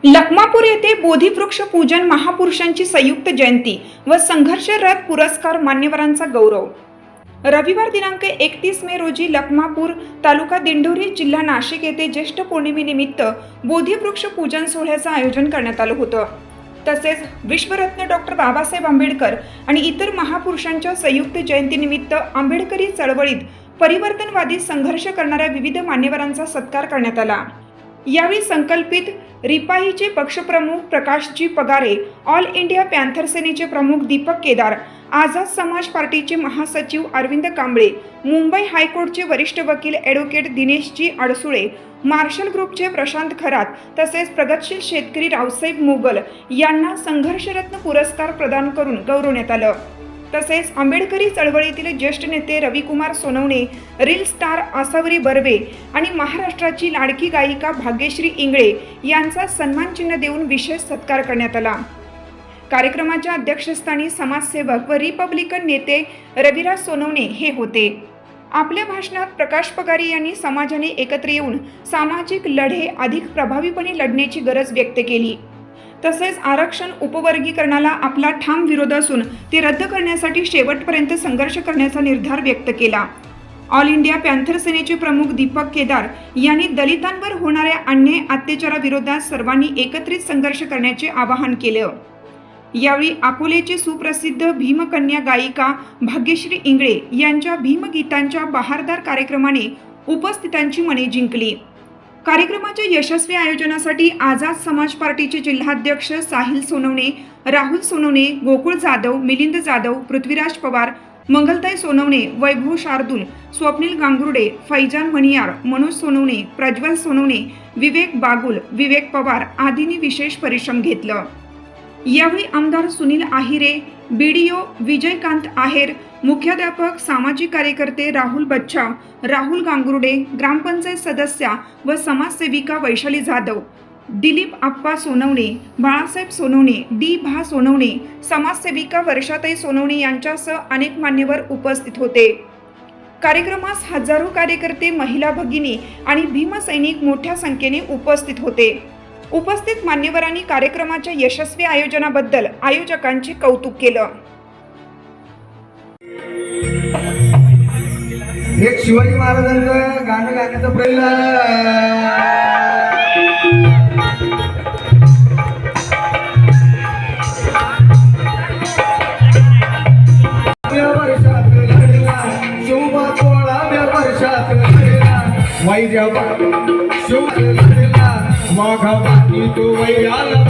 लखमापूर येथे बोधिवृक्ष पूजन महापुरुषांची संयुक्त जयंती व संघर्ष रथ पुरस्कार मान्यवरांचा गौरव। रविवार दिनांक 31 मे रोजी लखमापूर तालुका दिंडोरी जिल्हा नाशिक येथे ज्येष्ठ पौर्णिमेनिमित्त बोधिवृक्ष पूजन सोहळ्याचं आयोजन करण्यात आलं होतं। तसेच विश्वरत्न डॉक्टर बाबासाहेब आंबेडकर आणि इतर महापुरुषांच्या संयुक्त जयंतीनिमित्त आंबेडकरी चळवळीत परिवर्तनवादी संघर्ष करणाऱ्या विविध मान्यवरांचा सत्कार करण्यात आला। यावेळी संकल्पित रिपाईचे पक्षप्रमुख प्रकाशजी पगारे, ऑल इंडिया पॅन्थर सेनेचे प्रमुख दीपक केदार, आझाद समाज पार्टीचे महासचिव अरविंद कांबळे, मुंबई हायकोर्टचे वरिष्ठ वकील ॲडव्होकेट दिनेशजी अडसुळे, मार्शल ग्रुपचे प्रशांत खरात तसेच प्रगतशील शेतकरी रावसाहेब मोगल यांना संघर्षरत्न पुरस्कार प्रदान करून गौरवण्यात आलं। तसेच आंबेडकरी चळवळीतील ज्येष्ठ नेते रविकुमार सोनवणे, रील स्टार आसावरी बर्वे आणि महाराष्ट्राची लाडकी गायिका भाग्यश्री इंगळे यांचा सन्मान चिन्ह देऊन विशेष सत्कार करण्यात आला। कार्यक्रमाच्या अध्यक्षस्थानी समाजसेवक व रिपब्लिकन नेते रविराज सोनवणे हे होते। आपल्या भाषणात प्रकाश पगारे यांनी समाजाने एकत्र येऊन सामाजिक लढे अधिक प्रभावीपणे लढण्याची गरज व्यक्त केली। तसेच आरक्षण उपवर्गीकरणाला आपला ठाम विरोध असून ते रद्द करण्यासाठी शेवटपर्यंत संघर्ष करण्याचा निर्धार व्यक्त केला। ऑल इंडिया पॅन्थर सेनेचे प्रमुख दीपक केदार यांनी दलितांवर होणाऱ्या अन्याय अत्याचाराविरोधात सर्वांनी एकत्रित संघर्ष करण्याचे आवाहन केले। यावेळी अकोलेचे सुप्रसिद्ध भीमकन्या गायिका भाग्यश्री इंगळे यांच्या भीमगीतांच्या बहारदार कार्यक्रमाने उपस्थितांची मने जिंकली। कार्यक्रमाच्या यशस्वी आयोजनासाठी आझाद समाज पार्टीचे जिल्हाध्यक्ष साहिल सोनवणे, राहुल सोनवणे, गोकुळ जाधव, मिलिंद जाधव, पृथ्वीराज पवार, मंगलताई सोनवणे, वैभव शार्दूल, स्वप्नील गांगुर्डे, फैजान मणियार, मनोज सोनवणे, प्रज्वल सोनवणे, विवेक बागुल, विवेक पवार आदींनी विशेष परिश्रम घेतलं। यावेळी आमदार सुनील आहिरे, बीडीओ विजयकांत आहेर, मुख्याध्यापक सामाजिक कार्यकर्ते राहुल बच्छाव, राहुल गांगुर्डे, ग्रामपंचायत सदस्या व समाजसेविका वैशाली जाधव, दिलीप आप्पा सोनवणे, बाळासाहेब सोनवणे, डी भा सोनवणे, समाजसेविका वर्षाताई सोनवणे यांच्यासह अनेक मान्यवर उपस्थित होते। कार्यक्रमास हजारो कार्यकर्ते, महिला भगिनी आणि भीमसैनिक मोठ्या संख्येने उपस्थित होते। उपस्थित मान्यवरांनी कार्यक्रमाच्या यशस्वी आयोजनाबद्दल आयोजकांचे कौतुक केलं। एक शिवाजी महाराजांचं गाणं गाण्याचा प्रयत्न माघवानी तो वैयाला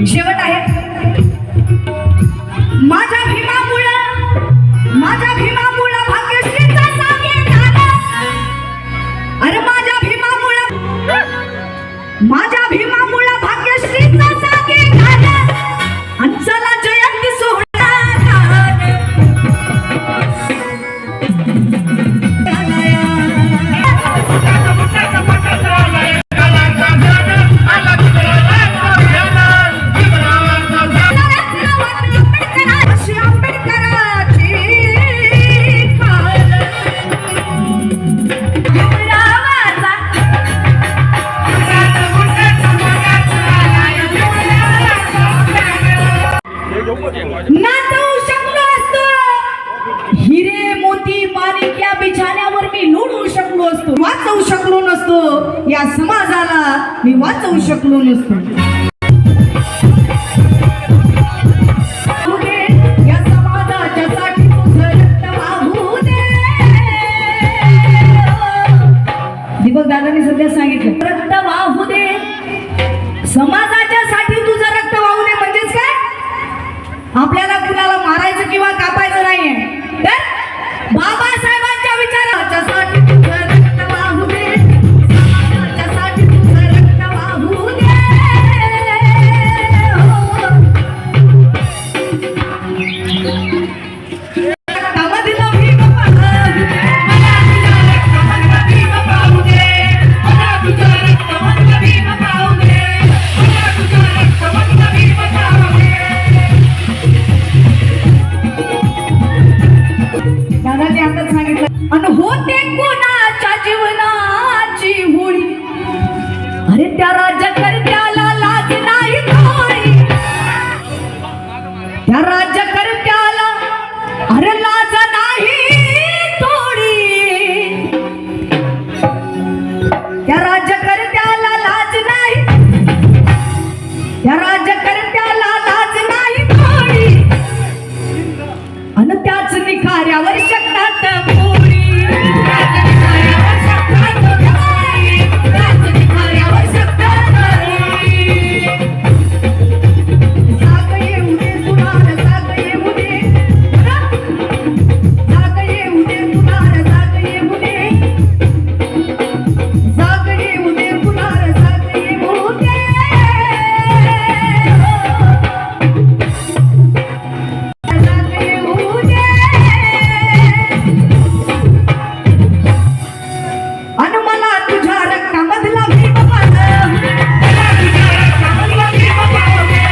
शेवट आहे। माझ्या भीमामुळं भाग्यश्रीचा सागे झाला। अरे माझ्या भीमामुळं भाग्यश्रीचा सागे झाला। आणि चला जयंती सोहळा मी वाचवू शकलो नसतो. या समाजाच्या साठी तुझं रक्त वाहू दे. दीपक दादांनी सध्या सांगितलं रक्त वाहू दे. समाजाच्या साठी तुझं रक्त वाहू दे म्हणजेच काय? आपल्याला कुणाला मारायचं किंवा कापायचं नाहीये, तर बाबासाहेबांच्या विचाराच्यासाठी तुझं रक्त वाहू दे. समाजाच्यासाठी तुझं रक्त वाहू दे. रक्तामधलं भीम पाहू दे. मला तुझ्या रक्तामधलं भीम पाहू दे. मला तुझ्या रक्तामधलं भीम पाहू दे. मला तुझ्या रक्तामधलं भीम पाहू दे. दादाने आता सांगितलं आणि होते कोणाच्या जीवनाची होळी. अरे त्या राज्यकर्त्याला लाज नाही थोडी. त्या राज्यकर्त्याला अरे लाज नाही थोडी. त्या राज्यकर्त्याला लाज नाही. त्या राज्यकर्त्याला लाज नाही थोडी. आणि त्याच निखाऱ्यावर शकतात पोळी. त्याच निखाऱ्यावर शकतात पोळी. त्याच निखाऱ्यावर शकतात पोळी. जाग येऊ दे तुला जाग येऊ दे. जाग येऊ दे तुला जाग येऊ दे. जाग येऊ दे तुला जाग येऊ दे. अन मला तुझ्या रक्तामधला भीम पाहू दे. मला तुझ्या रक्तामधला भीम पाहू दे.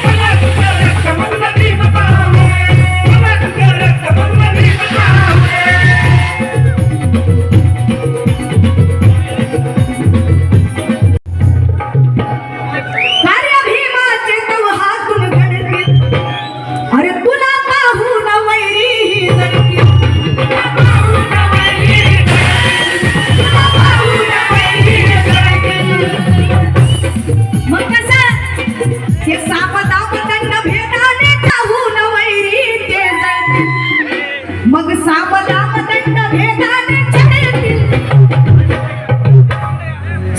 मला तुझ्या रक्तामधला भीम पाहू दे. मला तुझ्या रक्तामधला भीम पाहू दे. कार्य भीमाचे तव हातून घडतील. अरे तुला पाहून वैरी जडतील. तुला पाहून वैरी जडतील. तुला पाहून वैरी जडतील. मग कसं ते सापदाम दंड भेदाने पाहून वैरी ते जडतील. मग सापदाम दंड भेदाने जडतील.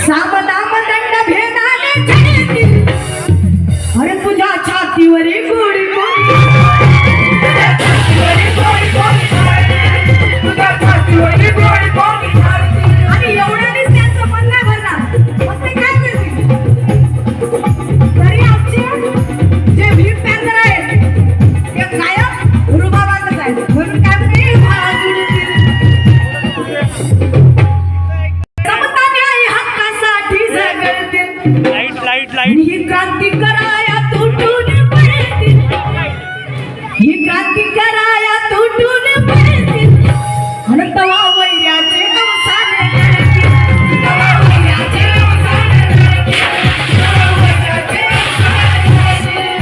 सापदाम दंड भेदाने जडतील. अरे तुझ्या छातीवर गोडी गोडी. तुझ्या छातीवर गोडी गोडी मारते. तुझ्या छातीवर गोडी गोडी मारते. आणि एवढ्यानेच त्यांचं मन नाही भरणार. मग ते काय करतील? तरी आमचे जे भीम पॅन्थर आहेत ते कायम रुबाबातच आहेत. म्हणून काय म्हणते भाजुडतील. समता न्याय हक्कासाठी झगडतील. आणि ही क्रांती कराया तुटून पडतील. ही क्रांती कराया तुटून पडतील. आणि तवा वैर्याचे अवसान करतील. तवा वैर्याचे अवसान करतील. तवा वैर्याचे अवसान करतील.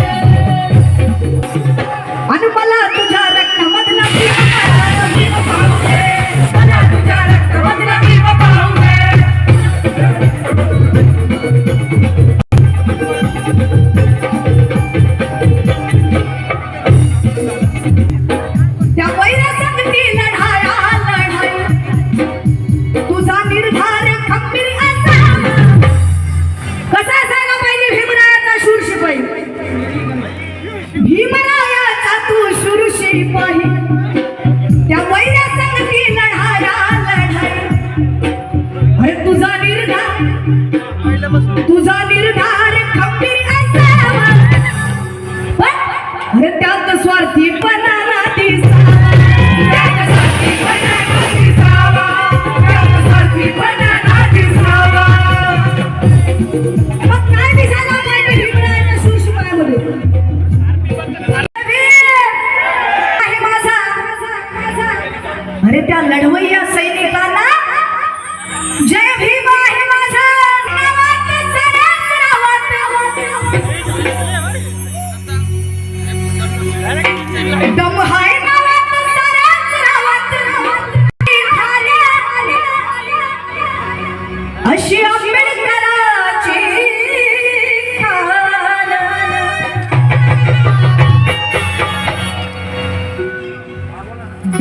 आणि मला तुझ्या रक्तामधला भीम पाहू दे. मला तुझ्या रक्तामधला भीम पाहू दे.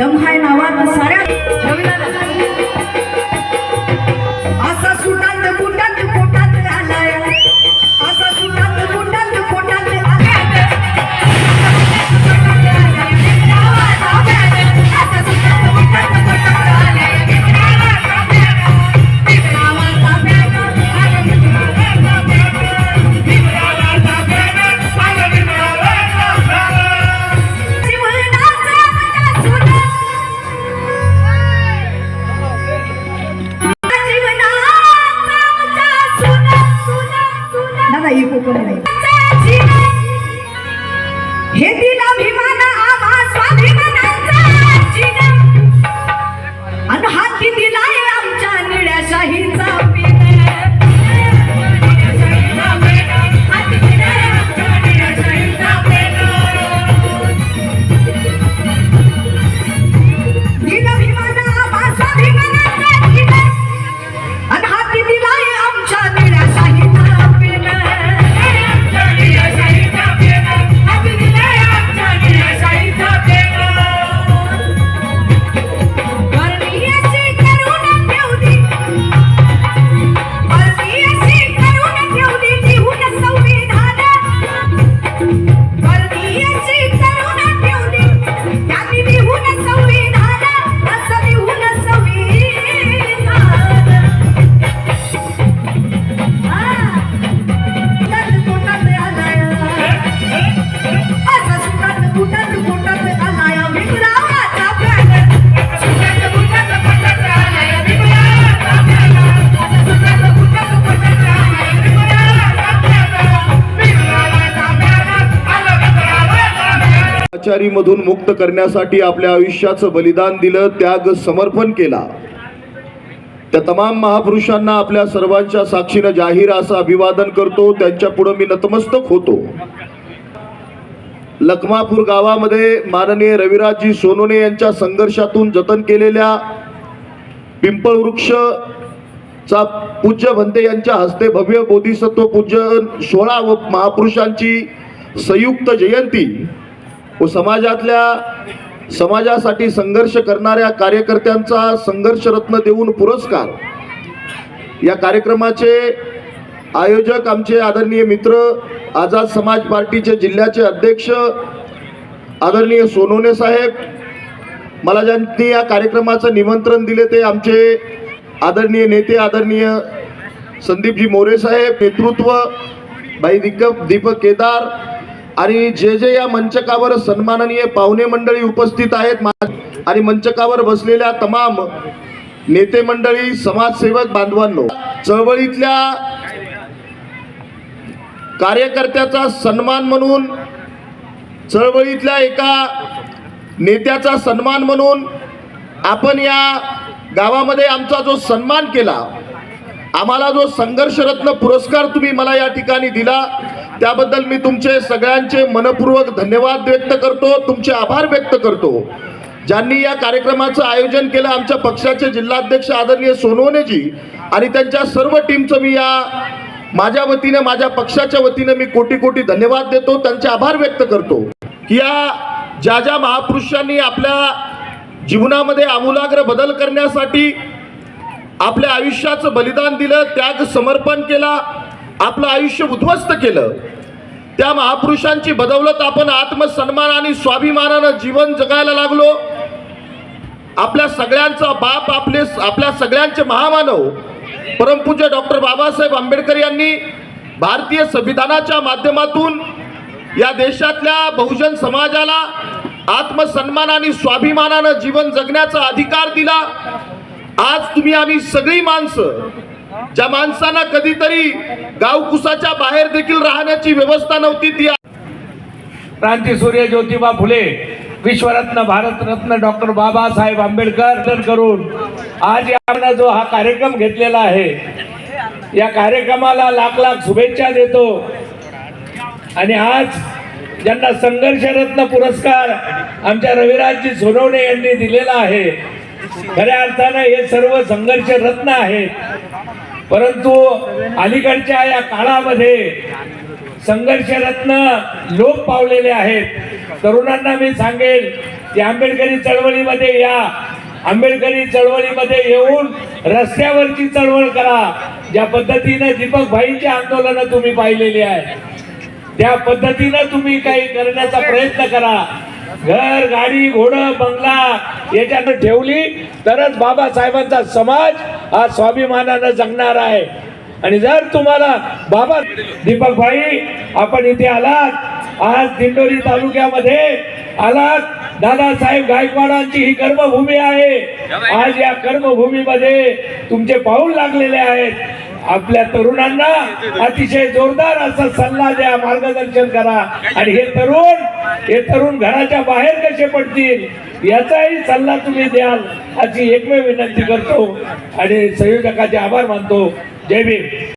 दम हाय नावात साऱ्या असा सुटात कुटात पोटात आलाय असा सुटात कुटात पोटात आलाय असा सुटात कुटात पोटात आलाय हे दिला अभिमान आम्हा स्वाभिमानाचा अन हाती दिलाय आमच्या निळ्या शाहीचा मधून मुक्त करण्यासाठी आपल्या आयुष्याचं बलिदान दिलं, त्याग समर्पण केला. त्या तमाम महापुरुषांना आपल्या सर्वांच्या साक्षीनं जाहीर असं अभिवादन करतो. त्यांच्या पुढे मी नतमस्तक होतो. लखमापूर गावामध्ये माननीय रविराजजी सोनवणे यांच्या संघर्षातून जतन केलेल्या पिंपळ वृक्षचा पूज्य भंते यांच्या हस्ते भव्य बोधिसत्व पूजन 16 व महापुरुषांची संयुक्त जयंती व समाजासाठी संघर्ष करणाऱ्या कार्यकर्त्यांचा संघर्षरत्न देऊन पुरस्कार, या कार्यक्रमाचे आयोजक आमचे आदरणीय मित्र आझाद समाज पार्टीचे जिल्ह्याचे अध्यक्ष आदरणीय सोनवणे साहेब, मला ज्यांनी या कार्यक्रमाचं निमंत्रण दिले ते आमचे आदरणीय नेते आदरणीय संदीपजी मोरे साहेब, नेतृत्व भाई दीपक केदार आणि जे या मंचकावर सन्माननीय पाहुणे मंडळी उपस्थित आहेत आणि मंचकावर बसलेल्या तमाम नेते मंडळी, समाजसेवक बांधवांनो, चळवळीतल्या कार्यकर्त्याचा सन्मान म्हणून, चळवळीतल्या एका नेत्याचा सन्मान म्हणून आपण या गावामध्ये आमचा जो सन्मान केला, आम्हाला जो संघर्षरत्न पुरस्कार तुम्ही मला या ठिकाणी दिला, त्याबद्दल मी तुमचे सगळ्यांचे मनपूर्वक धन्यवाद व्यक्त करतो, तुमचे आभार व्यक्त करतो. ज्यांनी या कार्यक्रमाचं आयोजन केलं, आमच्या पक्षाचे जिल्हाध्यक्ष आदरणीय सोनवणेजी आणि त्यांच्या सर्व टीमचं मी माझ्या वतीने, माझ्या पक्षाच्या वतीने मी कोटी कोटी धन्यवाद देतो, त्यांचे आभार व्यक्त करतो. की या ज्या महापुरुषांनी आपल्या जीवनामध्ये आमूलाग्र बदल करण्यासाठी आपल्या आयुष्याचं बलिदान दिलं, त्याग समर्पण केला, आपलं आयुष्य उद्ध्वस्त केलं, त्या महापुरुषांची बदौलत आपण आत्मसन्मान आणि स्वाभिमानानं जीवन जगायला लागलो. आपल्या सगळ्यांचा बाप, आपल्या सगळ्यांचे महामानव परमपूज्य डॉक्टर बाबासाहेब आंबेडकर यांनी भारतीय संविधानाच्या माध्यमातून या देशातल्या बहुजन समाजाला आत्मसन्मान आणि स्वाभिमानानं जीवन जगण्याचा अधिकार दिला. आज तुम्ही आम्ही सगळी माणसं, ज्या माणसांना कधीतरी गावकुसाच्या बाहेर देखील राहण्याची व्यवस्था नव्हती, ती क्रांतीसूर्य ज्योतिबा फुले, विश्वरत्न भारतरत्न डॉक्टर बाबासाहेब आंबेडकर करून आज आपण जो हा कार्यक्रम घेतलेला आहे, या कार्यक्रमाला लाख लाख शुभेच्छा देतो. आणि आज ज्यांना संघर्षरत्न पुरस्कार आमच्या रविराजजी सोनवणे यांनी दिलेला आहे, खऱ्या अर्थाने हे सर्व संघर्षरत्न आहेत. परंतु अलीकडच्या या काळामध्ये संघर्षरत्न लोप पावलेले आहेत। तरुणांना मी सांगेल की आंबेडकरी चळवळीमध्ये या, आंबेडकरी चळवळीमध्ये येऊन रस्त्यावरची चळवळ करा। ज्या पद्धतीने दीपक भाईंची आंदोलनं तुम्ही पाहिलेली आहे, त्या पद्धतीनं तुम्ही काही करण्याचा प्रयत्न करा। घर, गाडी, घोडं, बंगला याच्यानं ठेवली तरच बाबासाहेबांचा समाज हा स्वाभिमानानं जगणार आहे। आणि जर तुम्हाला बाबा दीपक भाई आपण इथे आलात, आज दिंडोरी तालुक्यामध्ये आलात, दादासाहेब गायकवाडांची ही कर्मभूमी आहे। आज या कर्मभूमीमध्ये तुमचे पाऊल लागलेले आहेत। आपल्या तरुणांना अतिशय जोरदार असा सल्ला द्या, मार्गदर्शन करा। आणि हे तरुण घराच्या बाहेर कसे पडतील याचाही सल्ला तुम्ही द्याल अशी एकमेव विनंती करतो आणि संयोजकाचे आभार मानतो। जय भीम।